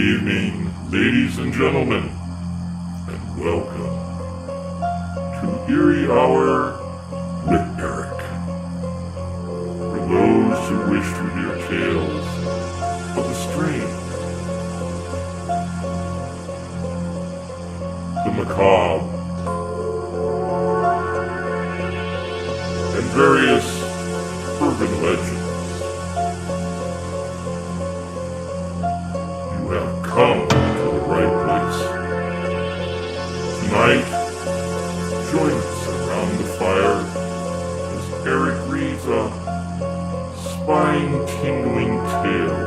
evening, ladies and gentlemen, and welcome to Eerie Hour with Erich. For those who wish to hear tales of the strange, the macabre, and various urban legends, you have come to the right place. Tonight, join us around the fire as Erich reads a spine-tingling tale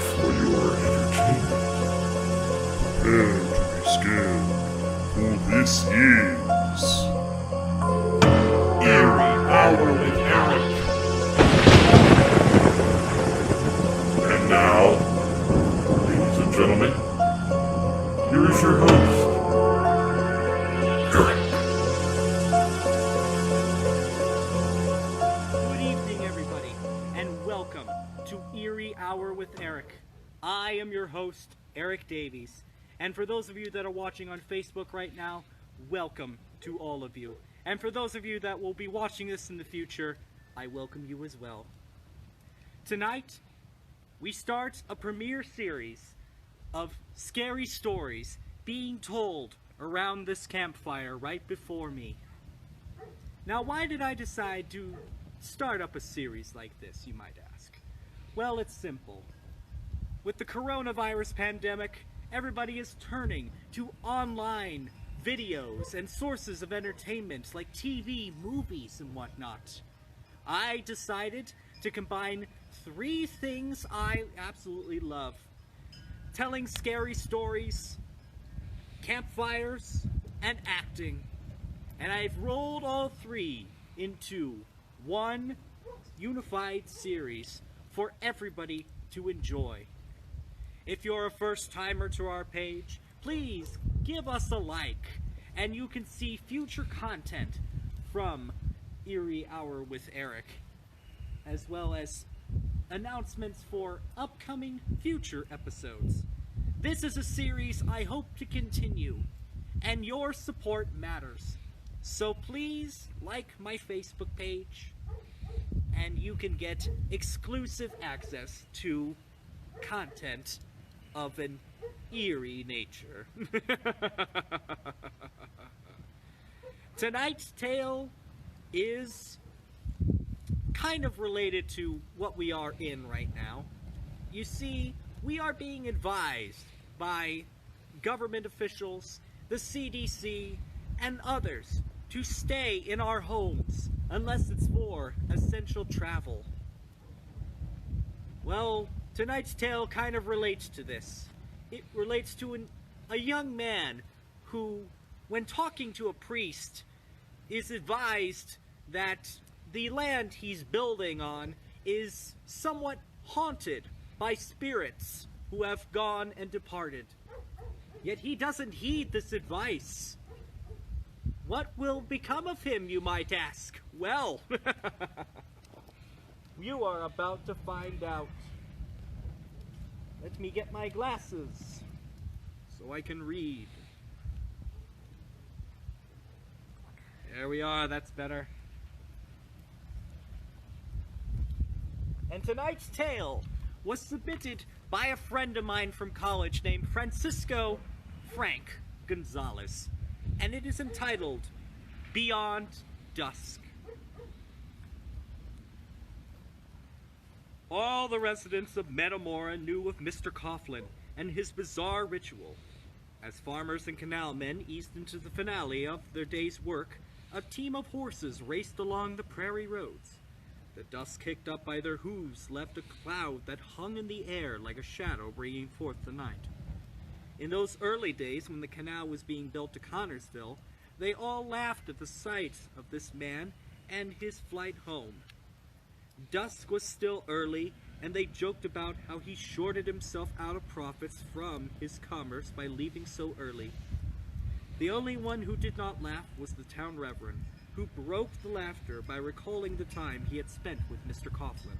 for your entertainment. Prepare to be scared, for this is Eerie Hour with Erich. And now, ladies and gentlemen, here is your host, Erich. Good evening, everybody, and welcome to Eerie Hour with Erich. I am your host, Erich Davies, and for those of you that are watching on Facebook right now, welcome to all of you. And for those of you that will be watching this in the future, I welcome you as well. Tonight, we start a premiere series of scary stories being told around this campfire right before me. Now, why did I decide to start up a series like this, you might ask? Well, it's simple. With the coronavirus pandemic, everybody is turning to online videos and sources of entertainment like TV, movies, and whatnot. I decided to combine three things I absolutely love: telling scary stories, campfires, and acting. And I've rolled all three into one unified series for everybody to enjoy. If you're a first-timer to our page, please give us a like, and you can see future content from Eerie Hour with Erich, as well as announcements for upcoming future episodes. This is a series I hope to continue, and your support matters. So please like my Facebook page, and you can get exclusive access to content of an eerie nature. Tonight's tale is kind of related to what we are in right now. You see, we are being advised by government officials, the CDC, and others to stay in our homes unless it's for essential travel. Well, tonight's tale kind of relates to this. It relates to a young man who, when talking to a priest, is advised that the land he's building on is somewhat haunted by spirits who have gone and departed. Yet he doesn't heed this advice. What will become of him, you might ask? Well, you are about to find out. Let me get my glasses so I can read. There we are, that's better. And tonight's tale was submitted by a friend of mine from college named Francisco Frank Gonzalez, and it is entitled Beyond Dusk. All the residents of Metamora knew of Mr. Coughlin and his bizarre ritual. As farmers and canal men eased into the finale of their day's work, a team of horses raced along the prairie roads. The dust kicked up by their hooves left a cloud that hung in the air like a shadow bringing forth the night. In those early days when the canal was being built to Connorsville, they all laughed at the sight of this man and his flight home. Dusk was still early, and they joked about how he shorted himself out of profits from his commerce by leaving so early. The only one who did not laugh was the town reverend, who broke the laughter by recalling the time he had spent with Mr. Coughlin.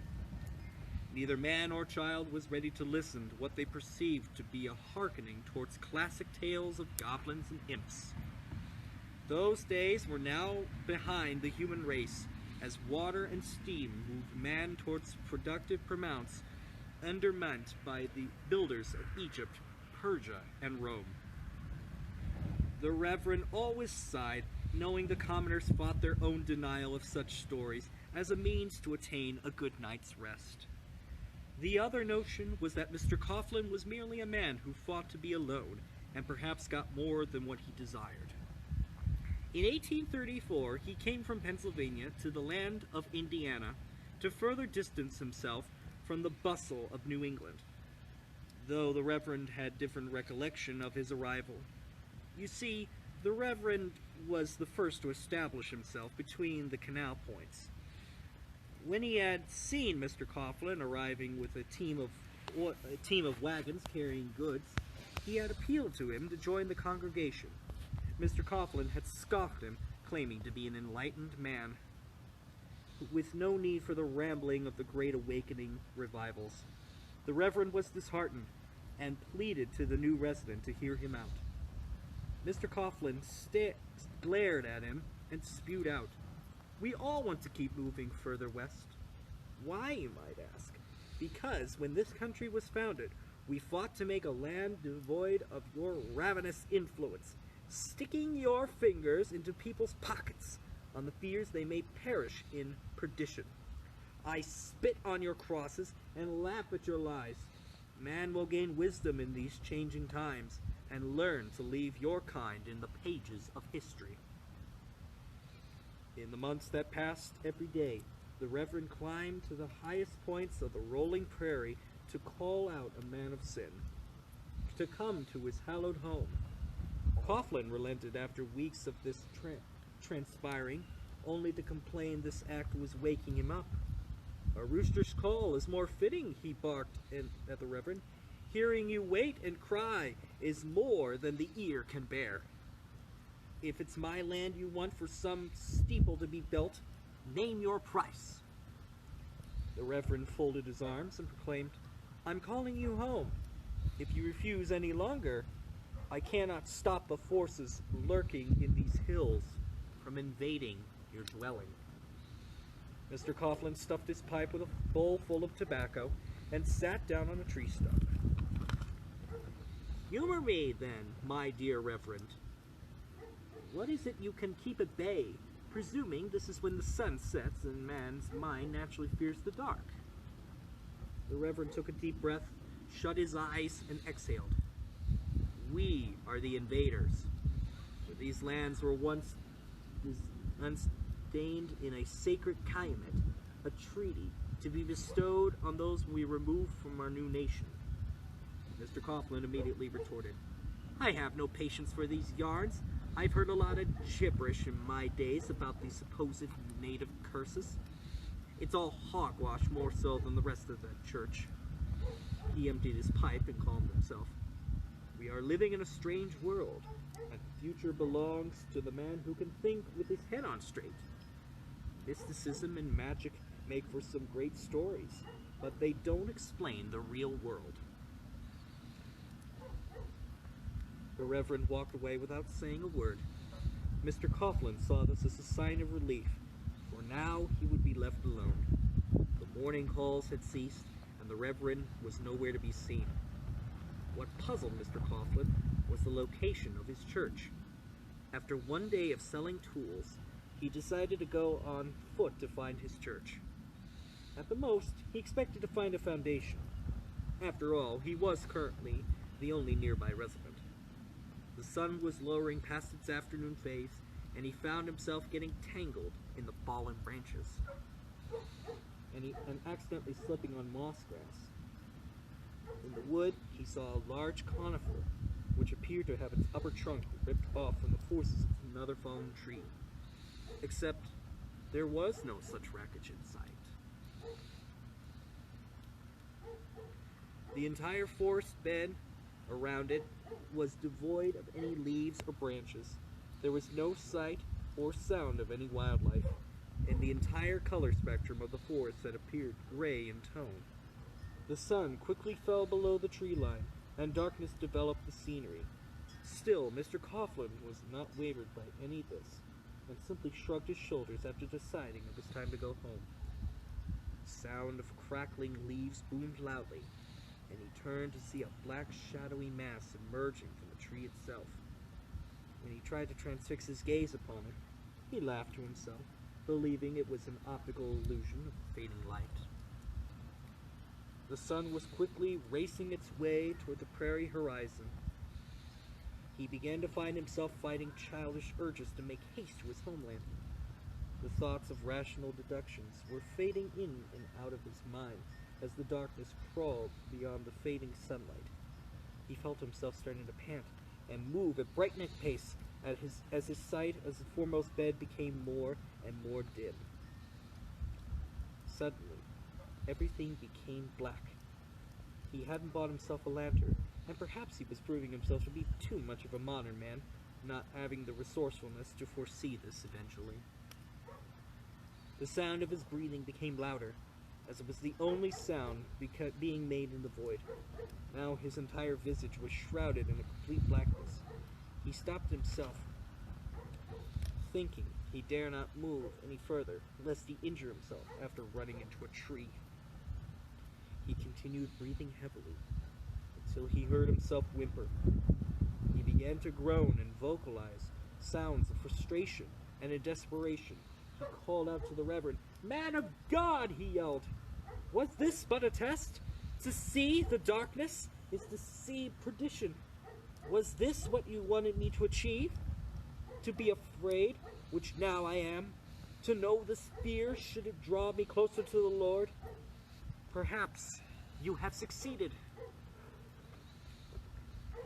Neither man or child was ready to listen to what they perceived to be a hearkening towards classic tales of goblins and imps. Those days were now behind the human race, as water and steam moved man towards productive promounts undermined by the builders of Egypt, Persia, and Rome. The Reverend always sighed, knowing the commoners fought their own denial of such stories as a means to attain a good night's rest. The other notion was that Mr. Coughlin was merely a man who fought to be alone, and perhaps got more than what he desired. In 1834, he came from Pennsylvania to the land of Indiana to further distance himself from the bustle of New England, though the Reverend had different recollection of his arrival. You see, the Reverend was the first to establish himself between the canal points. When he had seen Mr. Coughlin arriving with a team of wagons carrying goods, he had appealed to him to join the congregation. Mr. Coughlin had scoffed him, claiming to be an enlightened man, with no need for the rambling of the Great Awakening revivals. The Reverend was disheartened, and pleaded to the new resident to hear him out. Mr. Coughlin glared at him and spewed out, "We all want to keep moving further west." Why, you might ask? Because when this country was founded, we fought to make a land devoid of your ravenous influence, sticking your fingers into people's pockets on the fears they may perish in perdition. I spit on your crosses and laugh at your lies. Man will gain wisdom in these changing times and learn to leave your kind in the pages of history. In the months that passed every day, the Reverend climbed to the highest points of the rolling prairie to call out a man of sin, to come to his hallowed home. Coughlin relented after weeks of this transpiring, only to complain this act was waking him up. "A rooster's call is more fitting," he barked at the Reverend. "Hearing you wait and cry is more than the ear can bear. If it's my land you want for some steeple to be built, name your price." The Reverend folded his arms and proclaimed, "I'm calling you home. If you refuse any longer, I cannot stop the forces lurking in these hills from invading your dwelling." Mr. Coughlin stuffed his pipe with a bowl full of tobacco and sat down on a tree stump. "Humor me, then, my dear Reverend. What is it you can keep at bay, presuming this is when the sun sets and man's mind naturally fears the dark?" The Reverend took a deep breath, shut his eyes, and exhaled. "We are the invaders. For these lands were once unstained in a sacred calumet, a treaty to be bestowed on those we remove from our new nation." Mr. Coughlin immediately retorted, "I have no patience for these yarns. I've heard a lot of gibberish in my days about these supposed native curses. It's all hogwash, more so than the rest of that church." He emptied his pipe and calmed himself. "We are living in a strange world, and the future belongs to the man who can think with his head on straight. Mysticism and magic make for some great stories, but they don't explain the real world." The Reverend walked away without saying a word. Mr. Coughlin saw this as a sign of relief, for now he would be left alone. The morning calls had ceased, and the Reverend was nowhere to be seen. What puzzled Mr. Coughlin was the location of his church. After one day of selling tools, he decided to go on foot to find his church. At the most, he expected to find a foundation. After all, he was currently the only nearby resident. The sun was lowering past its afternoon phase, and he found himself getting tangled in the fallen branches, and accidentally slipping on moss grass. In the wood, he saw a large conifer, which appeared to have its upper trunk ripped off from the forces of another fallen tree. Except there was no such wreckage in sight. The entire forest bed around it was devoid of any leaves or branches. There was no sight or sound of any wildlife, and the entire color spectrum of the forest had appeared gray in tone. The sun quickly fell below the tree line, and darkness developed the scenery. Still, Mr. Coughlin was not wavered by any of this, and simply shrugged his shoulders after deciding it was time to go home. The sound of crackling leaves boomed loudly, and he turned to see a black shadowy mass emerging from the tree itself. When he tried to transfix his gaze upon it, he laughed to himself, believing it was an optical illusion of fading light. The sun was quickly racing its way toward the prairie horizon. He began to find himself fighting childish urges to make haste to his homeland. The thoughts of rational deductions were fading in and out of his mind as the darkness crawled beyond the fading sunlight. He felt himself starting to pant and move at breakneck pace as his sight as the foremost bed became more and more dim. Suddenly, everything became black. He hadn't bought himself a lantern, and perhaps he was proving himself to be too much of a modern man, not having the resourcefulness to foresee this eventually. The sound of his breathing became louder, as it was the only sound being made in the void. Now his entire visage was shrouded in a complete blackness. He stopped himself, thinking he dare not move any further, lest he injure himself after running into a tree. He continued breathing heavily, until he heard himself whimper. He began to groan and vocalize sounds of frustration and in desperation. He called out to the Reverend. "Man of God!" he yelled. "Was this but a test? To see the darkness is to see perdition. Was this what you wanted me to achieve? To be afraid, which now I am? To know this fear should it draw me closer to the Lord? Perhaps you have succeeded."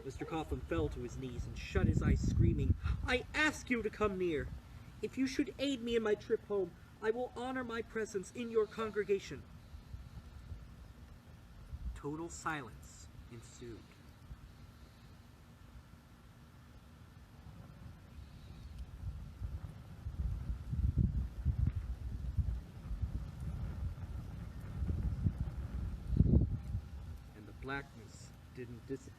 Mr. Coughlin fell to his knees and shut his eyes, screaming, "I ask you to come near. If you should aid me in my trip home, I will honor my presence in your congregation." Total silence ensued. And the blackness didn't dissipate.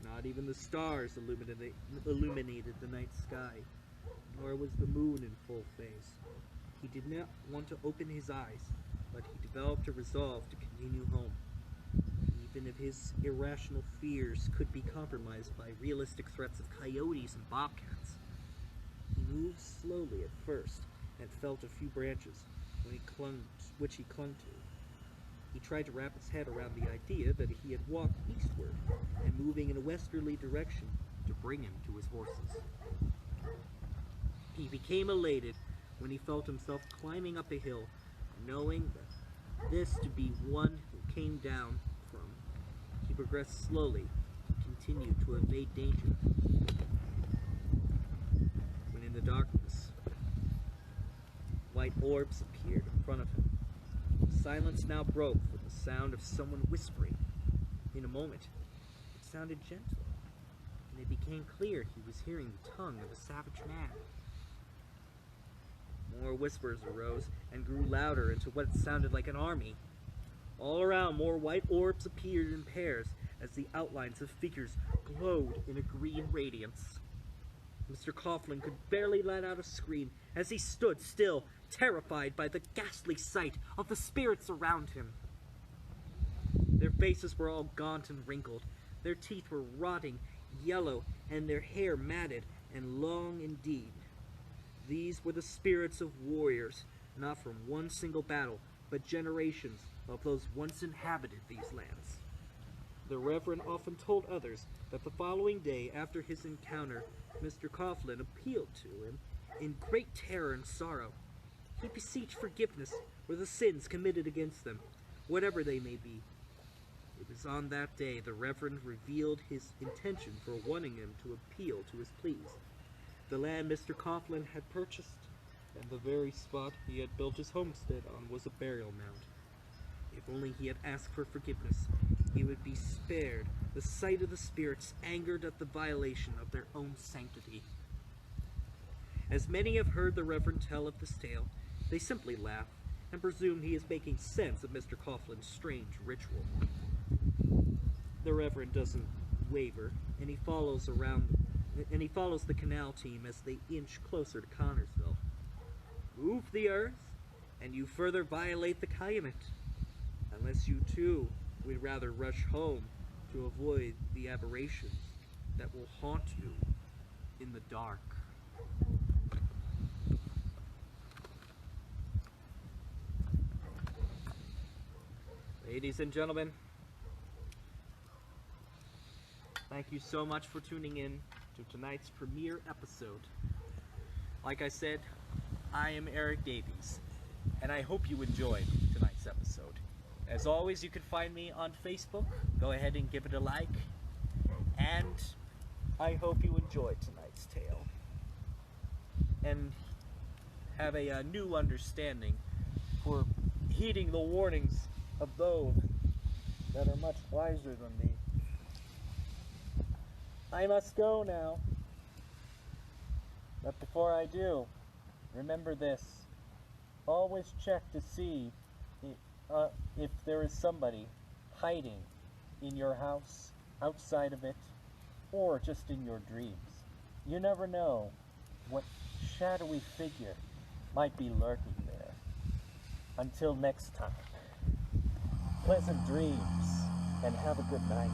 Not even the stars illuminated the night sky, nor was the moon in full phase. He did not want to open his eyes, but he developed a resolve to continue home, even if his irrational fears could be compromised by realistic threats of coyotes and bobcats. He moved slowly at first and felt a few branches which he clung to. He tried to wrap his head around the idea that he had walked eastward and moving in a westerly direction to bring him to his horses. He became elated when he felt himself climbing up a hill, knowing that this to be one who came down from. He progressed slowly and continued to evade danger. When in the darkness, white orbs appeared in front of him. Silence now broke with the sound of someone whispering. In a moment, it sounded gentle, and it became clear he was hearing the tongue of a savage man. More whispers arose and grew louder into what sounded like an army. All around, more white orbs appeared in pairs as the outlines of figures glowed in a green radiance. Mr. Coughlin could barely let out a scream as he stood still, terrified by the ghastly sight of the spirits around him. Their faces were all gaunt and wrinkled. Their teeth were rotting yellow, and their hair matted and long indeed. These were the spirits of warriors, not from one single battle, but generations of those once inhabited these lands. The Reverend often told others that the following day after his encounter, Mr. Coughlin appealed to him in great terror and sorrow. He beseeched forgiveness for the sins committed against them, whatever they may be. It was on that day the Reverend revealed his intention for wanting him to appeal to his pleas. The land Mr. Coughlin had purchased, and the very spot he had built his homestead on, was a burial mound. If only he had asked for forgiveness, he would be spared the sight of the spirits angered at the violation of their own sanctity. As many have heard the Reverend tell of this tale, they simply laugh and presume he is making sense of Mr. Coughlin's strange ritual. The Reverend doesn't waver, and he follows the canal team as they inch closer to Connorsville. Move the earth, and you further violate the Calumet. Unless you too would rather rush home to avoid the aberrations that will haunt you in the dark. Ladies and gentlemen, thank you so much for tuning in to tonight's premiere episode. Like I said, I am Erich Davies, and I hope you enjoyed tonight's episode. As always, you can find me on Facebook. Go ahead and give it a like, and I hope you enjoyed tonight's tale and have a new understanding for heeding the warnings of those that are much wiser than me. I must go now. But before I do, remember this. Always check to see if there is somebody hiding in your house, outside of it, or just in your dreams. You never know what shadowy figure might be lurking there. Until next time. Pleasant dreams, and have a good night.